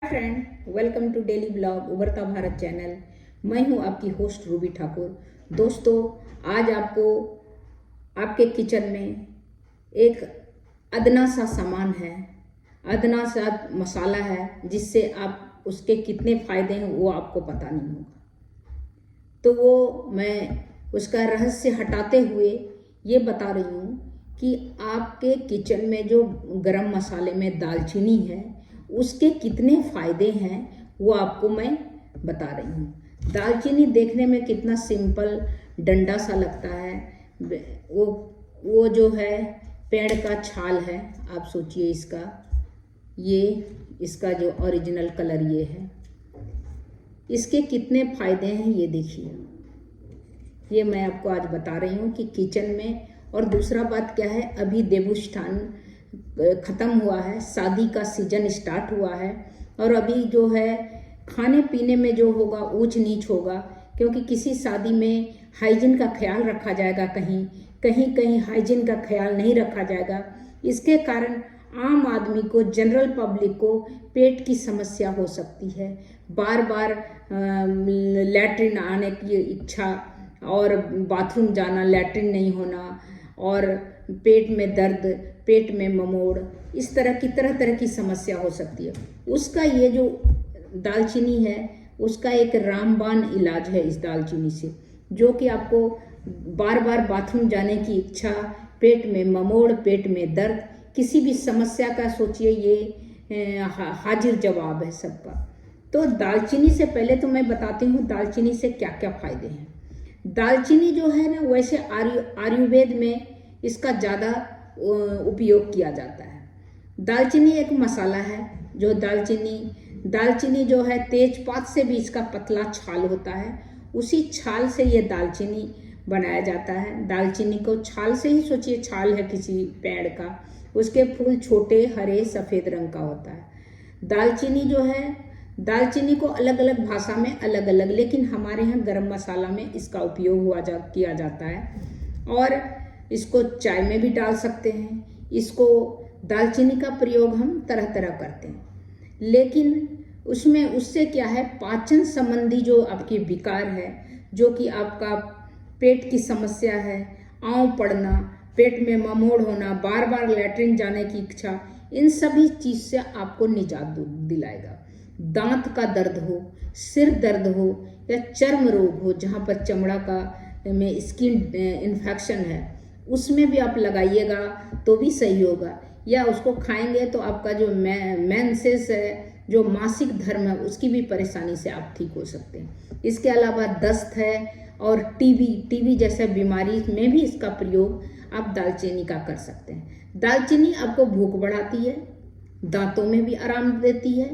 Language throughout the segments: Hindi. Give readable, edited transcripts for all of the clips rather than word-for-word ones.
Friend, welcome to daily blog Ubharta Bharat channel. मैं हूं आपकी होस्ट रूबी ठाकुर। दोस्तों, आज आपको आपके किचन में एक अदना सा सामान है, अदना सा मसाला है, जिससे आप उसके कितने फ़ायदे हैं वो आपको पता नहीं होगा। तो वो मैं उसका रहस्य हटाते हुए ये बता रही हूँ कि आपके किचन में जो गरम मसाले में दालचीनी है उसके कितने फ़ायदे हैं वो आपको मैं बता रही हूँ। दालचीनी देखने में कितना सिंपल डंडा सा लगता है। वो जो है पेड़ का छाल है। आप सोचिए इसका जो ओरिजिनल कलर ये है। इसके कितने फ़ायदे हैं ये देखिए। ये मैं आपको आज बता रही हूँ कि किचन में। और दूसरा बात क्या है, अभी देवोत्थान ख़त्म हुआ है, शादी का सीजन स्टार्ट हुआ है, और अभी जो है खाने पीने में जो होगा ऊंच नीच होगा, क्योंकि किसी शादी में हाइजीन का ख्याल रखा जाएगा, कहीं हाइजीन का ख्याल नहीं रखा जाएगा। इसके कारण आम आदमी को, जनरल पब्लिक को पेट की समस्या हो सकती है। बार बार लैट्रिन आने की इच्छा और बाथरूम जाना, लैट्रिन नहीं होना, और पेट में दर्द, पेट में ममोड़, इस तरह की समस्या हो सकती है। उसका ये जो दालचीनी है उसका एक रामबाण इलाज है इस दालचीनी से, जो कि आपको बार बार बाथरूम जाने की इच्छा, पेट में ममोड़, पेट में दर्द, किसी भी समस्या का सोचिए ये हाजिर जवाब है सबका। तो दालचीनी से पहले तो मैं बताती हूँ दालचीनी से क्या क्या फ़ायदे हैं। दालचीनी जो है ना, वैसे आयुर्वेद में इसका ज़्यादा उपयोग किया जाता है। दालचीनी एक मसाला है। जो दालचीनी जो है, तेजपात से भी इसका पतला छाल होता है, उसी छाल से ये दालचीनी बनाया जाता है। दालचीनी को छाल से ही सोचिए, छाल है किसी पेड़ का, उसके फूल छोटे हरे सफ़ेद रंग का होता है। दालचीनी जो है, दालचीनी को अलग अलग भाषा में अलग अलग, लेकिन हमारे यहाँ गरम मसाला में इसका उपयोग किया जाता है। और इसको चाय में भी डाल सकते हैं। इसको दालचीनी का प्रयोग हम तरह तरह करते हैं, लेकिन उससे क्या है, पाचन संबंधी जो आपकी विकार है, जो कि आपका पेट की समस्या है, आंव पड़ना, पेट में ममोड़ होना, बार बार लैट्रिन जाने की इच्छा, इन सभी चीज़ से आपको निजात दिलाएगा। दांत का दर्द हो, सिर दर्द हो, या चर्म रोग हो, जहाँ पर चमड़ा का में स्किन इन्फेक्शन है, उसमें भी आप लगाइएगा तो भी सही होगा। या उसको खाएंगे तो आपका जो मेंसेस है, जो मासिक धर्म है, उसकी भी परेशानी से आप ठीक हो सकते हैं। इसके अलावा दस्त है और टीबी जैसे बीमारी में भी इसका प्रयोग आप दालचीनी का कर सकते हैं। दालचीनी आपको भूख बढ़ाती है, दांतों में भी आराम देती है,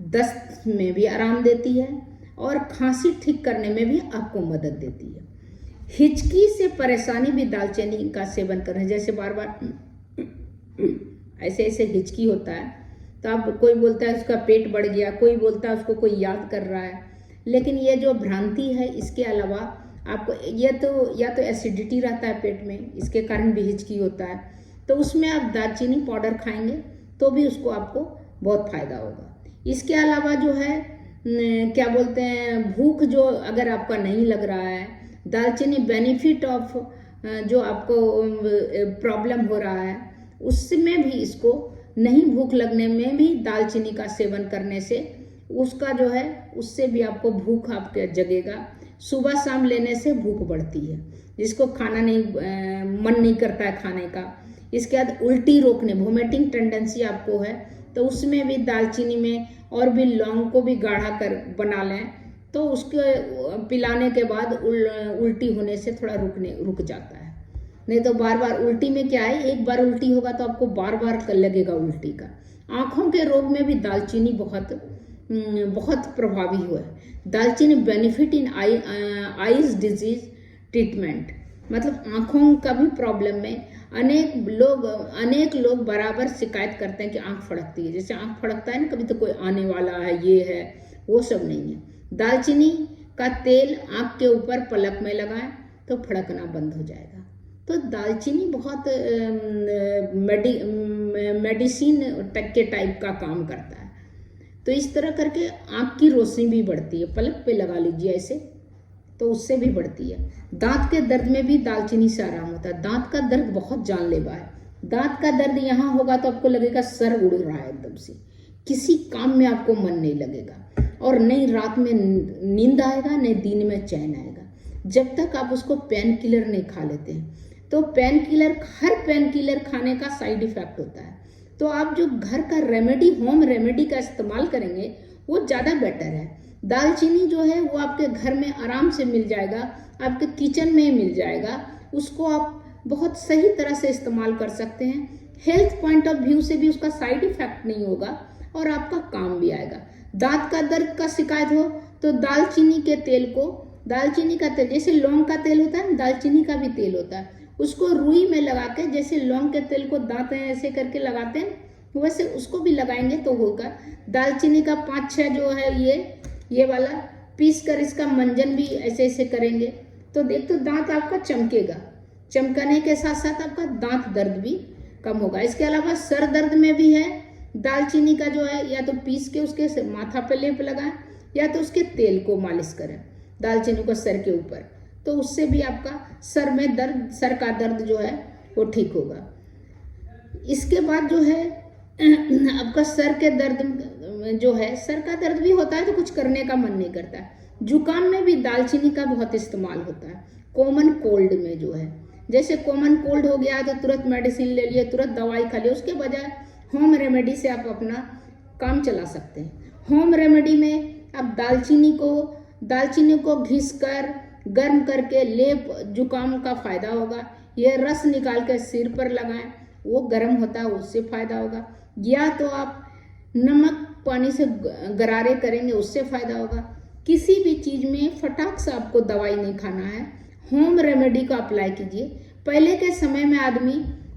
दस्त में भी आराम देती है, और खांसी ठीक करने में भी आपको मदद देती है। हिचकी से परेशानी भी दालचीनी का सेवन करें। जैसे बार बार ऐसे हिचकी होता है, तो आप, कोई बोलता है उसका पेट बढ़ गया, कोई बोलता है उसको कोई याद कर रहा है, लेकिन ये जो भ्रांति है, इसके अलावा आपको या तो एसिडिटी रहता है पेट में, इसके कारण भी हिचकी होता है, तो उसमें आप दालचीनी पाउडर खाएंगे तो भी उसको आपको बहुत फ़ायदा होगा। इसके अलावा जो है क्या बोलते हैं, भूख जो अगर आपका नहीं लग रहा है, दालचीनी बेनिफिट ऑफ जो आपको प्रॉब्लम हो रहा है, उसमें भी, इसको नहीं भूख लगने में भी दालचीनी का सेवन करने से उसका जो है, उससे भी आपको भूख आपके जगेगा। सुबह शाम लेने से भूख बढ़ती है, जिसको खाना नहीं मन नहीं करता है खाने का। इसके बाद उल्टी रोकने, वोमिटिंग टेंडेंसी आपको है, तो उसमें भी दालचीनी में और भी लौंग को भी गाढ़ा कर बना लें, तो उसके पिलाने के बाद उल्टी होने से थोड़ा रुक जाता है। नहीं तो बार बार उल्टी में क्या है, एक बार उल्टी होगा तो आपको बार बार लगेगा उल्टी का। आँखों के रोग में भी दालचीनी बहुत प्रभावी हुआ है। दालचीनी benefit in eyes disease treatment, मतलब आँखों का भी प्रॉब्लम में अनेक लोग बराबर शिकायत करते हैं कि आँख फड़कती है। जैसे आँख फड़कता है ना, कभी तो कोई आने वाला है, ये है, वो सब नहीं है। दालचीनी का तेल आँख के ऊपर पलक में लगाएं तो फड़कना बंद हो जाएगा। तो दालचीनी बहुत मेडिसिन के टाइप का काम करता है। तो इस तरह करके आँख की रोशनी भी बढ़ती है। पलक पे लगा लीजिए ऐसे, तो उससे भी बढ़ती है। दांत के दर्द में भी दालचीनी से आराम होता है। दांत का दर्द बहुत जानलेवा है। दांत का दर्द यहाँ होगा तो आपको लगेगा सर उड़ रहा है एकदम से, किसी काम में आपको मन नहीं लगेगा, और नहीं रात में नींद आएगा, नहीं दिन में चैन आएगा, जब तक आप उसको पेन किलर नहीं खा लेते हैं। तो पेन किलर, हर पेन किलर खाने का साइड इफेक्ट होता है। तो आप जो घर का रेमेडी, होम रेमेडी का इस्तेमाल करेंगे वो ज़्यादा बेटर है। दालचीनी जो है वो आपके घर में आराम से मिल जाएगा, आपके किचन में मिल जाएगा। उसको आप बहुत सही तरह से इस्तेमाल कर सकते हैं। हेल्थ पॉइंट ऑफ व्यू से भी उसका साइड इफेक्ट नहीं होगा और आपका काम भी आएगा। दांत का दर्द का शिकायत हो तो दालचीनी के तेल को, दालचीनी का तेल जैसे लौंग का तेल होता है, दालचीनी का भी तेल होता है, उसको रुई में लगा के, जैसे लौंग के तेल को दांत ऐसे करके लगाते हैं वैसे उसको भी लगाएंगे तो होगा। दालचीनी का 5-6 जो है ये वाला पीस कर इसका मंजन भी ऐसे ऐसे करेंगे तो देख तो दांत आपका चमकेगा। चमकने के साथ साथ आपका दांत दर्द भी कम होगा। इसके अलावा सर दर्द में भी है, दालचीनी का जो है या तो पीस के उसके माथा पे लेप लगाएं या तो उसके तेल को मालिश करें दालचीनी को सर के ऊपर, तो उससे भी आपका सर में दर्द, सर का दर्द जो है वो ठीक होगा। इसके बाद जो है आपका सर के दर्द जो है, सर का दर्द भी होता है तो कुछ करने का मन नहीं करता है। जुकाम में भी दालचीनी का बहुत इस्तेमाल होता है। कॉमन कोल्ड में जो है, जैसे कॉमन कोल्ड हो गया तो तुरंत मेडिसिन ले लिए, तुरंत दवाई खा लिए, उसके बजाय होम रेमेडी से आप अपना काम चला सकते हैं। होम रेमेडी में आप दालचीनी को घिस कर गर्म करके लेप, जुकाम का फायदा होगा। ये रस निकाल कर सिर पर लगाएं, वो गर्म होता है, उससे फायदा होगा। या तो आप नमक पानी से गरारे करेंगे, उससे फायदा होगा। किसी भी चीज में फटाक से आपको दवाई नहीं खाना है, होम रेमेडी को अप्लाई कीजिए। पहले के समय में आदमी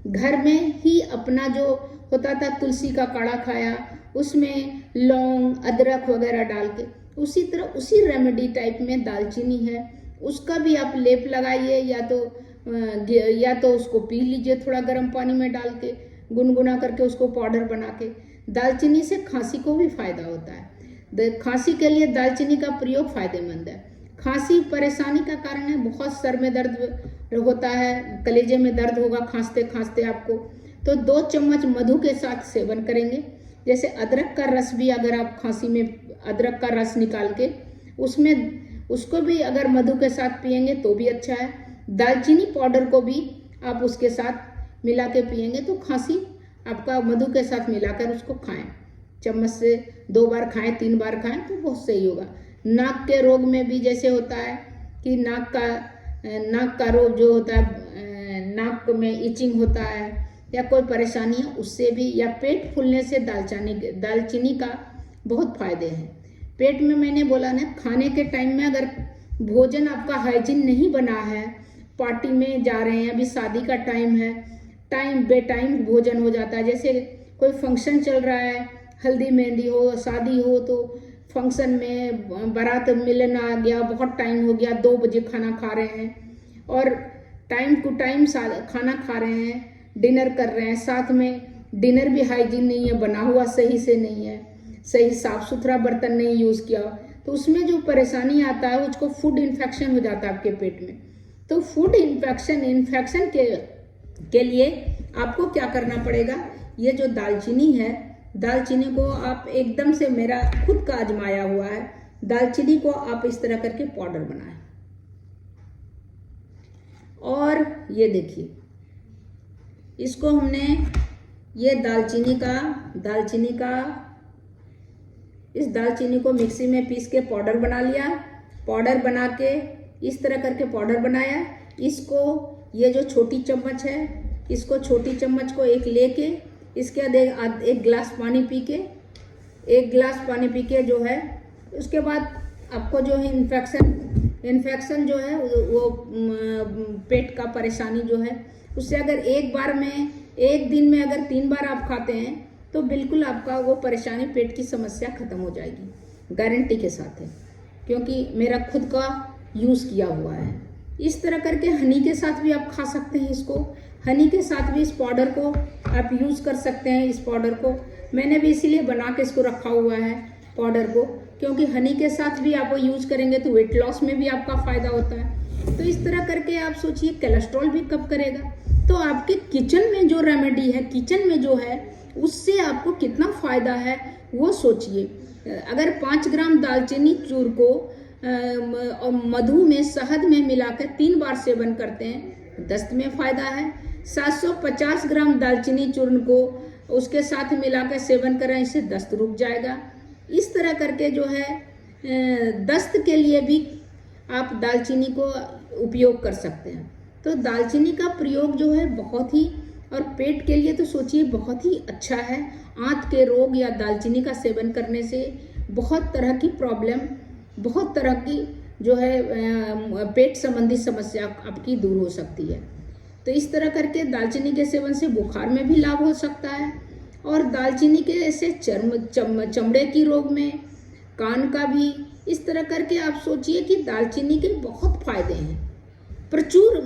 घर में ही अपना जो होता था, तुलसी का काढ़ा खाया, उसमें लौंग अदरक वगैरह डाल के, उसी तरह उसी रेमेडी टाइप में दालचीनी है, उसका भी आप लेप लगाइए या तो उसको पी लीजिए थोड़ा गर्म पानी में डाल के, गुनगुना करके उसको पाउडर बना के। दालचीनी से खांसी को भी फायदा होता है। खांसी के लिए दालचीनी का प्रयोग फायदेमंद है। खांसी परेशानी का कारण है, बहुत सर में दर्द होता है, कलेजे में दर्द होगा खांसते खांसते आपको, तो 2 चम्मच मधु के साथ सेवन करेंगे। जैसे अदरक का रस भी, अगर आप खांसी में अदरक का रस निकाल के उसको भी अगर मधु के साथ पिएंगे तो भी अच्छा है। दालचीनी पाउडर को भी आप उसके साथ मिला के पिएंगे तो खांसी आपका मधु के साथ मिलाकर उसको खाएं। चम्मच से 2 बार खाएं, 3 बार खाएं तो बहुत सही होगा। नाक के रोग में भी जैसे होता है कि नाक का रोग जो होता है, नाक में इचिंग होता है या कोई परेशानी है उससे भी, या पेट फूलने से दालचीनी का बहुत फायदे हैं। पेट में मैंने बोला ना, खाने के टाइम में अगर भोजन आपका हाइजीन नहीं बना है, पार्टी में जा रहे हैं, अभी शादी का टाइम है, बेटाइम भोजन हो जाता है। जैसे कोई फंक्शन चल रहा है, हल्दी मेहंदी हो, शादी हो, तो फंक्शन में बारात मिलन आ गया, बहुत टाइम हो गया, 2 बजे खाना खा रहे हैं और टाइम टू टाइम खाना खा रहे हैं, डिनर कर रहे हैं, साथ में डिनर भी हाइजीन नहीं है, बना हुआ सही से नहीं है, सही साफ सुथरा बर्तन नहीं यूज़ किया, तो उसमें जो परेशानी आता है उसको फूड इन्फेक्शन हो जाता है आपके पेट में। तो फूड इन्फेक्शन के लिए आपको क्या करना पड़ेगा, ये जो दालचीनी है, दालचीनी को आप एकदम से, मेरा खुद का आजमाया हुआ है, दालचीनी को आप इस तरह करके पाउडर बनाएं। और ये देखिए, इसको हमने ये इस दालचीनी को मिक्सी में पीस के पाउडर बना लिया। पाउडर बना के इस तरह करके पाउडर बनाया। इसको, ये जो छोटी चम्मच है, इसको छोटी चम्मच को एक लेके इसके बाद 1 गिलास पानी पी के जो है, उसके बाद आपको जो है इन्फेक्शन जो है वो पेट का परेशानी जो है, उससे अगर एक दिन में अगर 3 बार आप खाते हैं तो बिल्कुल आपका वो परेशानी, पेट की समस्या खत्म हो जाएगी, गारंटी के साथ है, क्योंकि मेरा खुद का यूज़ किया हुआ है। इस तरह करके हनी के साथ भी आप खा सकते हैं इसको, हनी के साथ भी इस पाउडर को आप यूज़ कर सकते हैं। इस पाउडर को मैंने भी इसीलिए बना के इसको रखा हुआ है, पाउडर को, क्योंकि हनी के साथ भी आप वो यूज करेंगे तो वेट लॉस में भी आपका फायदा होता है। तो इस तरह करके आप सोचिए कोलेस्ट्रॉल भी कम करेगा। तो आपके किचन में जो रेमेडी है, किचन में जो है, उससे आपको कितना फायदा है वो सोचिए। अगर 5 ग्राम दालचीनी चूर को मधु में, शहद में मिलाकर 3 बार सेवन करते हैं, दस्त में फायदा है। 750 ग्राम दालचीनी चूर्ण को उसके साथ मिलाकर सेवन करें, इससे दस्त रुक जाएगा। इस तरह करके जो है दस्त के लिए भी आप दालचीनी को उपयोग कर सकते हैं। तो दालचीनी का प्रयोग जो है बहुत ही, और पेट के लिए तो सोचिए बहुत ही अच्छा है। आंत के रोग या दालचीनी का सेवन करने से बहुत तरह की प्रॉब्लम, बहुत तरह की जो है पेट संबंधी समस्या आपकी दूर हो सकती है। तो इस तरह करके दालचीनी के सेवन से बुखार में भी लाभ हो सकता है। और दालचीनी के से चमड़े की रोग में, कान का भी, इस तरह करके आप सोचिए कि दालचीनी के बहुत फायदे हैं। प्रचुर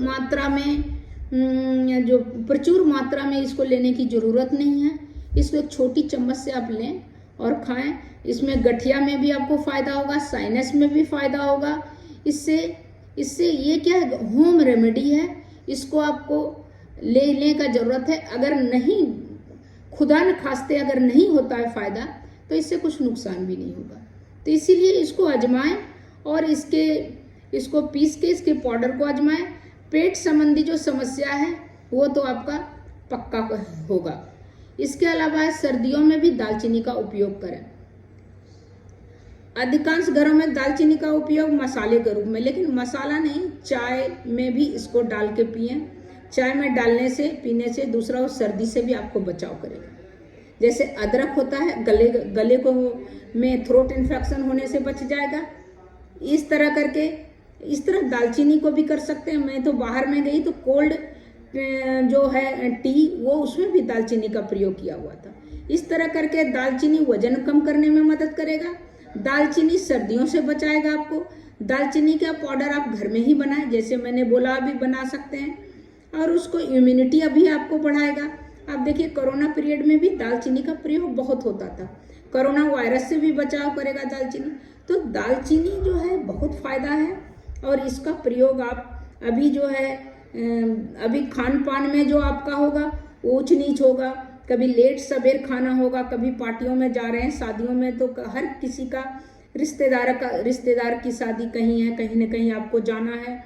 मात्रा में इसको लेने की ज़रूरत नहीं है। इसको एक छोटी चम्मच से आप लें और खाएं। इसमें गठिया में भी आपको फ़ायदा होगा, साइनस में भी फ़ायदा होगा। इससे ये क्या है, होम रेमेडी है। इसको आपको लेने का ज़रूरत है। अगर नहीं, खुदा न खास्ते अगर नहीं होता है फ़ायदा, तो इससे कुछ नुकसान भी नहीं होगा। तो इसीलिए इसको आजमाएं और इसको पीस के इसके पाउडर को आजमाएं। पेट संबंधी जो समस्या है वो तो आपका पक्का होगा। इसके अलावा सर्दियों में भी दालचीनी का उपयोग करें। अधिकांश घरों में दालचीनी का उपयोग मसाले के रूप में, लेकिन मसाला नहीं, चाय में भी इसको डाल के पिएं। चाय में डालने से, पीने से दूसरा, वो सर्दी से भी आपको बचाव करेगा। जैसे अदरक होता है, गले को में थ्रोट इन्फेक्शन होने से बच जाएगा। इस तरह दालचीनी को भी कर सकते हैं। मैं तो बाहर में गई तो कोल्ड जो है टी, वो उसमें भी दालचीनी का प्रयोग किया हुआ था। इस तरह करके दालचीनी वजन कम करने में मदद करेगा। दालचीनी सर्दियों से बचाएगा आपको। दालचीनी का पाउडर आप घर में ही बनाएं, जैसे मैंने बोला अभी बना सकते हैं, और उसको इम्यूनिटी अभी आपको बढ़ाएगा। आप देखिए कोरोना पीरियड में भी दालचीनी का प्रयोग बहुत होता था। कोरोना वायरस से भी बचाव करेगा दालचीनी। तो दालचीनी जो है बहुत फायदा है, और इसका प्रयोग आप अभी जो है अभी खान पान में जो आपका होगा ऊंच नीच होगा, कभी लेट सवेर खाना होगा, कभी पार्टियों में जा रहे हैं, शादियों में, तो हर किसी का रिश्तेदार की शादी कहीं है, कहीं न कहीं आपको जाना है।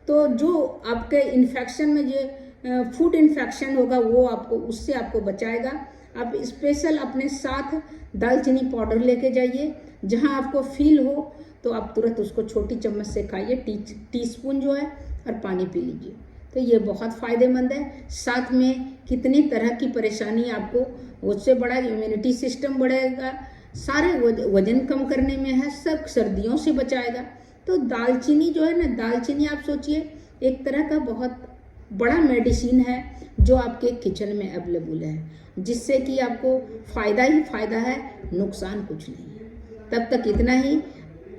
तो जो आपके इन्फेक्शन में जो फूड इन्फेक्शन होगा वो आपको, उससे आपको बचाएगा। आप स्पेशल अपने साथ दालचीनी पाउडर लेके जाइए। जहां आपको फील हो तो आप तुरंत उसको छोटी चम्मच से खाइए, टीस्पून जो है, और पानी पी लीजिए। तो ये बहुत फ़ायदेमंद है। साथ में कितनी तरह की परेशानी आपको, उससे बड़ा इम्यूनिटी सिस्टम बढ़ेगा, सारे वजन कम करने में है, सब सर्दियों से बचाएगा। तो दालचीनी जो है ना, दालचीनी आप सोचिए एक तरह का बहुत बड़ा मेडिसिन है जो आपके किचन में अवेलेबल है, जिससे कि आपको फ़ायदा ही फ़ायदा है, नुकसान कुछ नहीं है। तब तक इतना ही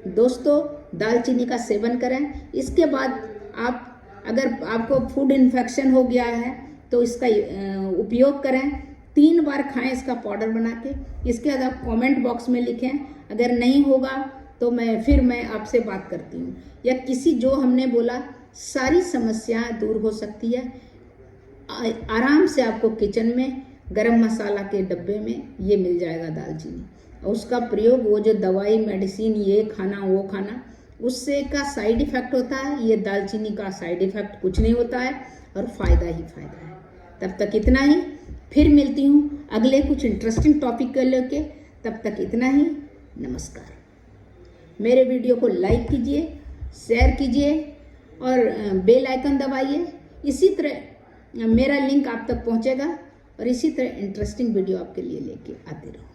दोस्तों, दालचीनी का सेवन करें। इसके बाद आप, अगर आपको फूड इन्फेक्शन हो गया है तो इसका उपयोग करें। 3 बार खाएं इसका पाउडर बना के। इसके बाद आप कमेंट बॉक्स में लिखें। अगर नहीं होगा तो मैं आपसे बात करती हूँ, या किसी जो हमने बोला, सारी समस्याएं दूर हो सकती है। आराम से आपको किचन में गरम मसाला के डब्बे में ये मिल जाएगा दालचीनी। और उसका प्रयोग, वो जो दवाई मेडिसिन ये खाना वो खाना, उससे का साइड इफ़ेक्ट होता है। ये दालचीनी का साइड इफ़ेक्ट कुछ नहीं होता है, और फ़ायदा ही फ़ायदा है। तब तक इतना ही, फिर मिलती हूँ अगले कुछ इंटरेस्टिंग टॉपिक को लेके। तब तक इतना ही, नमस्कार। मेरे वीडियो को लाइक कीजिए, शेयर कीजिए और बेल आइकन दबाइए। इसी तरह मेरा लिंक आप तक पहुँचेगा, और इसी तरह इंटरेस्टिंग वीडियो आपके लिए लेके आते रहूँ।